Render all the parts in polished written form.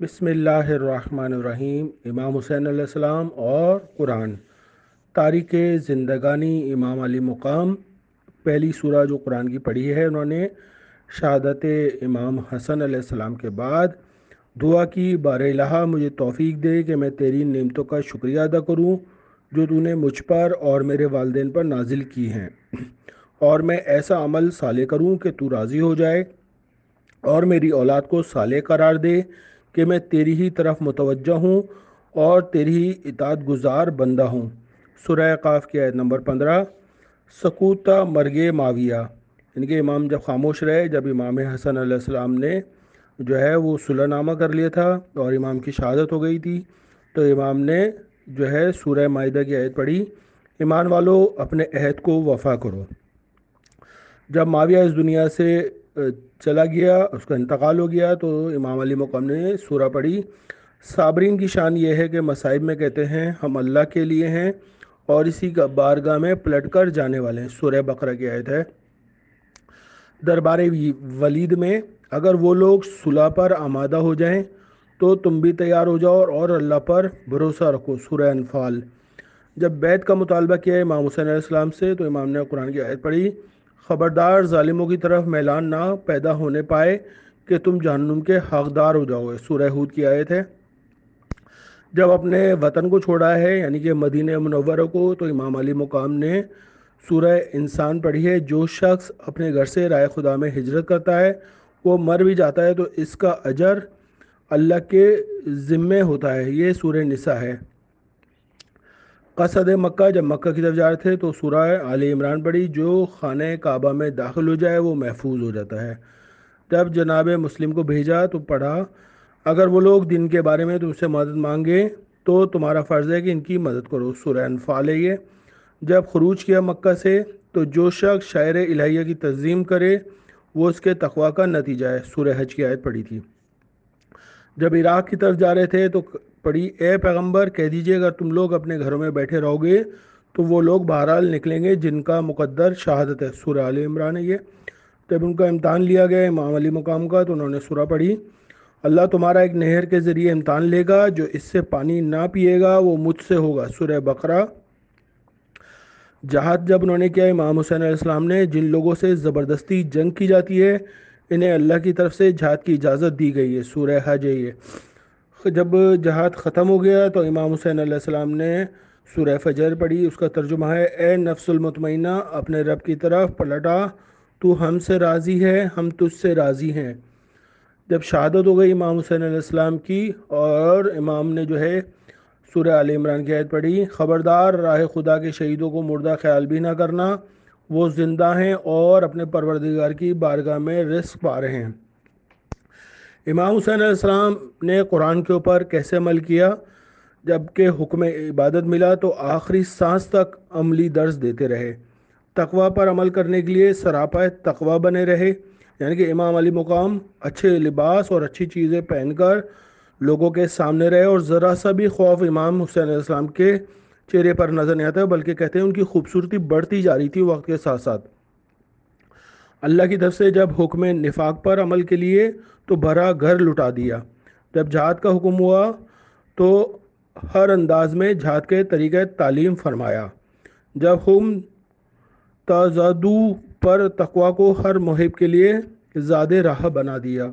بسم اللہ الرحمن الرحیم۔ امام حسین علیہ السلام اور قرآن۔ تاریخ زندگانی امام علی مقام پہلی سورہ جو قرآن کی پڑھی ہے، انہوں نے شہادت امام حسن علیہ السلام کے بعد دعا کی، بار الہ مجھے توفیق دے کہ میں تیری نعمتوں کا شکریہ ادا کروں جو تو نے مجھ پر اور میرے والدین پر نازل کی ہیں، اور میں ایسا عمل صالح کروں کہ تو راضی ہو جائے، اور میری اولاد کو صالح قرار دے کہ میں تیری ہی طرف متوجہ ہوں اور تیری ہی اطاعت گزار بندہ ہوں۔ سورہ قاف کی آیت نمبر 15۔ سکوتا مرگ معاویہ، یعنی کہ امام جب خاموش رہے، جب امام حسن علیہ السلام نے جو ہے وہ صلح نامہ کر لیا تھا اور امام کی شہادت ہو گئی تھی، تو امام نے جو ہے سورہ مائدہ کی آیت پڑھی، ایمان والو اپنے عہد کو وفا کرو۔ جب معاویہ اس دنیا سے چلا گیا، اس کا انتقال ہو گیا، تو امام علی مقام نے سورہ پڑھی۔ صابرین کی شان یہ ہے کہ مصائب میں کہتے ہیں ہم اللہ کے لیے ہیں اور اسی کا بارگاہ میں پلٹ کر جانے والے ہیں۔ سورہ بقرہ کی آیت ہے۔ دربار ولید میں اگر وہ لوگ صلح پر آمادہ ہو جائیں تو تم بھی تیار ہو جاؤ اور اللہ پر بھروسہ رکھو۔ سورہ انفال۔ جب بیعت کا مطالبہ کیا امام حسین علیہ السلام سے، تو امام نے قرآن کی آیت پڑھی، خبردار ظالموں کی طرف میلان نہ پیدا ہونے پائے کہ تم جہنم کے حقدار ہو جاؤ گے۔ سورہ ہود کی آیت ہے۔ جب اپنے وطن کو چھوڑا ہے، یعنی کہ مدینہ منورہ کو، تو امام علی مقام نے سورہ انسان پڑھی ہے۔ جو شخص اپنے گھر سے رائے خدا میں ہجرت کرتا ہے، وہ مر بھی جاتا ہے تو اس کا اجر اللہ کے ذمے ہوتا ہے۔ یہ سورہ نساء ہے۔ قصد مکہ، جب مکہ کی طرف جا رہے تھے تو سورہ آل عمران پڑھی، جو خانہ کعبہ میں داخل ہو جائے وہ محفوظ ہو جاتا ہے۔ جب جناب مسلم کو بھیجا تو پڑھا، اگر وہ لوگ دین کے بارے میں تم سے مدد مانگے تو تمہارا فرض ہے کہ ان کی مدد کرو۔ سورہ انفال ہے یہ۔ جب خروج کیا مکہ سے تو جو شخص شاعر الہیہ کی تعظیم کرے وہ اس کے تقوی کا نتیجہ ہے۔ سورہ حج کی آیت پڑھی تھی۔ جب عراق کی طرف جا رہے تھے تو پڑھی، اے پیغمبر کہہ دیجئے اگر تم لوگ اپنے گھروں میں بیٹھے رہو گے تو وہ لوگ بہرحال نکلیں گے جن کا مقدر شہادت ہے۔ سورہ آل عمران ہے یہ۔ جب ان کا امتحان لیا گیا امام علی مقام کا، تو انہوں نے سورہ پڑھی، اللہ تمہارا ایک نہر کے ذریعے امتحان لے گا، جو اس سے پانی نہ پیے گا وہ مجھ سے ہوگا۔ سورہ بقرہ۔ جہاد جب انہوں نے کیا امام حسین علیہ السلام نے، جن لوگوں سے زبردستی جنگ کی جاتی ہے انہیں اللہ کی طرف سے جہاد کی اجازت دی گئی ہے۔ سورہ حج ہے یہ۔ جب جہاد ختم ہو گیا تو امام حسین علیہ السلام نے سورہ فجر پڑھی، اس کا ترجمہ ہے، اے نفس المطمئنہ اپنے رب کی طرف پلٹا، تو ہم سے راضی ہے، ہم تجھ سے راضی ہیں۔ جب شہادت ہو گئی امام حسین علیہ السلام کی اور امام نے جو ہے سورہ آل عمران کی آیت پڑھی، خبردار راہ خدا کے شہیدوں کو مردہ خیال بھی نہ کرنا، وہ زندہ ہیں اور اپنے پروردگار کی بارگاہ میں رزق پا رہے ہیں۔ امام حسین علیہ السلام نے قرآن کے اوپر کیسے عمل کیا؟ جب کہ حکم عبادت ملا تو آخری سانس تک عملی درس دیتے رہے۔ تقوی پر عمل کرنے کے لیے سراپا تقوی بنے رہے، یعنی کہ امام علی مقام اچھے لباس اور اچھی چیزیں پہن کر لوگوں کے سامنے رہے، اور ذرا سا بھی خوف امام حسین علیہ السلام کے چہرے پر نظر نہیں آتا، بلکہ کہتے ہیں ان کی خوبصورتی بڑھتی جا رہی تھی وقت کے ساتھ ساتھ۔ اللہ کی طرف سے جب حکم نفاق پر عمل کے لیے تو بھرا گھر لٹا دیا۔ جب جہاد کا حکم ہوا تو ہر انداز میں جہاد کے طریقہ تعلیم فرمایا۔ جب ہم تزادو پر تقوی کو ہر محب کے لیے زاد راہ بنا دیا۔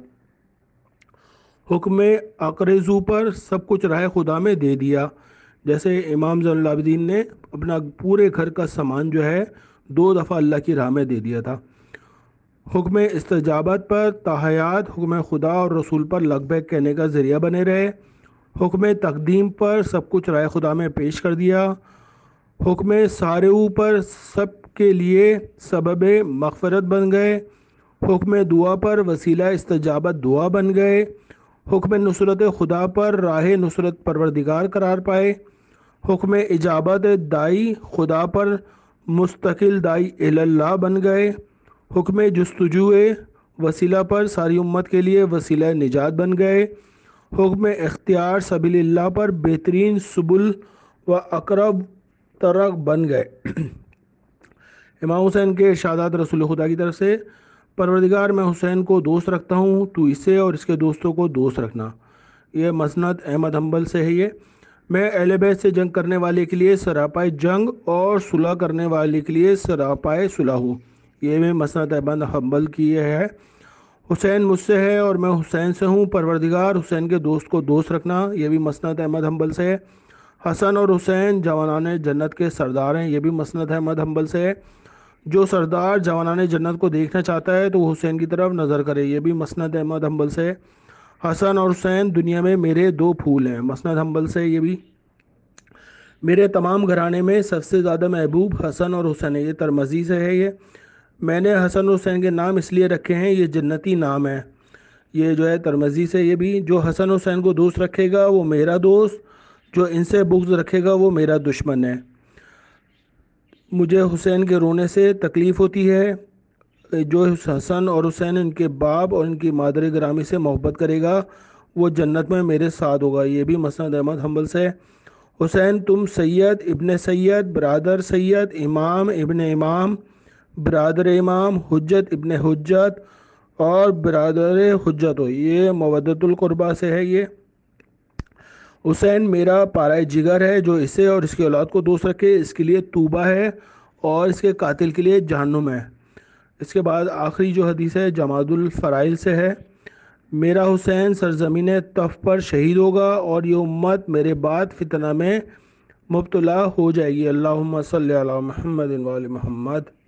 حکم اقرضوا پر سب کچھ راہ خدا میں دے دیا، جیسے امام زین العابدین نے اپنا پورے گھر کا سامان جو ہے 2 دفعہ اللہ کی راہ میں دے دیا تھا۔ حکم استجابت پر تحیات حکم خدا اور رسول پر لبیک کہنے کا ذریعہ بنے رہے۔ حکم تقدیم پر سب کچھ رائے خدا میں پیش کر دیا۔ حکم سارعو پر سب کے لیے سبب مغفرت بن گئے۔ حکم دعا پر وسیلہ استجابت دعا بن گئے۔ حکم نصرت خدا پر راہ نصرت پروردگار قرار پائے۔ حکم اجابت دائی خدا پر مستقل دائی اللہ بن گئے۔ حکم جستجو وسیلہ پر ساری امت کے لیے وسیلہ نجات بن گئے۔ حکم اختیار سبیل اللہ پر بہترین سبل و اقرب طرق بن گئے۔ امام حسین کے ارشادات رسول خدا کی طرف سے، پروردگار میں حسین کو دوست رکھتا ہوں، تو اسے اور اس کے دوستوں کو دوست رکھنا۔ یہ مسند احمد حنبل سے ہے یہ۔ میں اہل بیت سے جنگ کرنے والے کے لیے سراپائے جنگ اور صلح کرنے والے کے لیے سراپائے صلح ہوں۔ یہ بھی مسند احمد حنبل کی یہ ہے۔ حسین مجھ سے ہے اور میں حسین سے ہوں، پروردگار حسین کے دوست کو دوست رکھنا، یہ بھی مسند احمد حنبل سے ہے۔ حسن اور حسین جوانان جنت کے سردار ہیں، یہ بھی مسند احمد حنبل سے ہے۔ جو سردار جوانان جنت کو دیکھنا چاہتا ہے تو وہ حسین کی طرف نظر کرے، یہ بھی مسند احمد حنبل سے ہے۔ حسن اور حسین دنیا میں میرے دو پھول ہیں، مسند حنبل سے یہ بھی۔ میرے تمام گھرانے میں سب سے زیادہ محبوب حسن اور حسین ہے، یہ ترمذی سے ہے یہ۔ میں نے حسن اور حسین کے نام اس لیے رکھے ہیں، یہ جنتی نام ہے، یہ جو ہے ترمذی سے یہ بھی۔ جو حسن حسین کو دوست رکھے گا وہ میرا دوست، جو ان سے بغض رکھے گا وہ میرا دشمن ہے۔ مجھے حسین کے رونے سے تکلیف ہوتی ہے، جو حسن اور حسین ان کے باپ اور ان کی مادر گرامی سے محبت کرے گا وہ جنت میں میرے ساتھ ہوگا، یہ بھی مسند احمد حنبل سے۔ حسین تم سید ابن سید، برادر سید، امام ابن امام، برادر امام، حجت ابن حجت اور برادر حجت ہو، یہ مودت القربہ سے ہے یہ۔ حسین میرا پارۂ جگر ہے، جو اسے اور اس کی اولاد کو دوست رکھے اس کے لیے توبہ ہے اور اس کے قاتل کے لیے جہنم ہے۔ اس کے بعد آخری جو حدیث ہے جماد الفرائل سے ہے۔ میرا حسین سرزمین طف پر شہید ہوگا اور یہ امت میرے بعد فتنہ میں مبتلا ہو جائے گی۔ اللہم صلی علی محمد و علی محمد۔